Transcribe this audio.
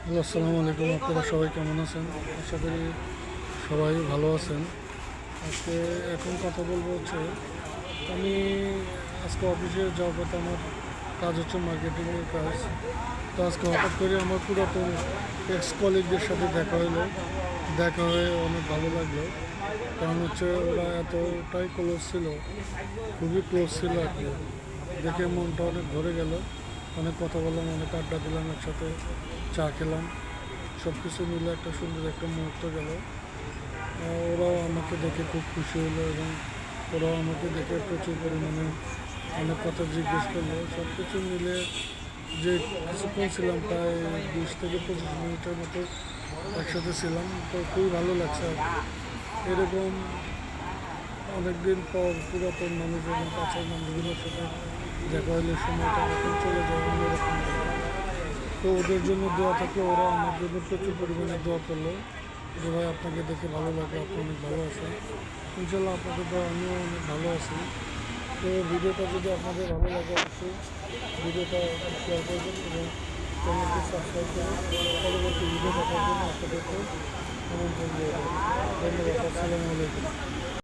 Hello, আসসালামু আলাইকুম। আপনারা সবাই কেমন আছেন? আশা করি সবাই ভালো আছেন। আজকে এখন কথা বলবো হচ্ছে, আমি আজকে অফিসে যাওয়ার পথে আমার কাজ হচ্ছে মার্কেটিংয়ের কাজ। তো আজকে হঠাৎ করে আমার পুরাতন এক্স কলিগদের সাথে দেখা হলো। দেখা হয়ে অনেক ভালো লাগলো। কারণ হচ্ছে ওরা এতটাই ক্লোজ ছিল, খুবই ক্লোজ ছিল আর কি। দেখে মনটা অনেক ভরে গেল। অনেক কথা বললাম, অনেক আড্ডা দিলাম, একসাথে চা খেলাম। সব কিছু মিলে একটা সুন্দর একটা মুহূর্ত গেল। ওরাও আমাকে দেখে খুব খুশি হলো এবং ওরাও আমাকে দেখে প্রচুর পরিমাণে অনেক কথা জিজ্ঞেস করলো। সব কিছু মিলে যে কিছুক্ষণ ছিলাম, প্রায় 20 থেকে 25 মিনিটের মতো একসাথে ছিলাম। তো খুবই ভালো লাগছে আর কি। এরকম অনেকদিন পর পুরাতন মানুষ এবং কাছের মানুষগুলোর সাথে দেখা হলে সময়টা কখন চলে যায় অন্যরকম লাগে। তো ওদের জন্য দোয়া থাকলে ওরা আমার জন্য প্রচুর পরিমাণে দোয়া করলো যে ভাই, আপনাকে দেখে ভালো লাগলো, আপনি অনেক ভালো আছেন। ইনশাল্লাহ আপনাদের দোয়া আমিও অনেক ভালো আছি। তো ভিডিওটা যদি আপনাদের ভালো লাগে, অবশ্যই ভিডিওটা শেয়ার করবেন এবং চ্যানেলটি সাবস্ক্রাইব করে পরবর্তী ভিডিও দেখার জন্য আপনাদেরকে আমন্ত্রণ দিয়ে দেবেন। ধন্যবাদ। আসসালামু আলাইকুম।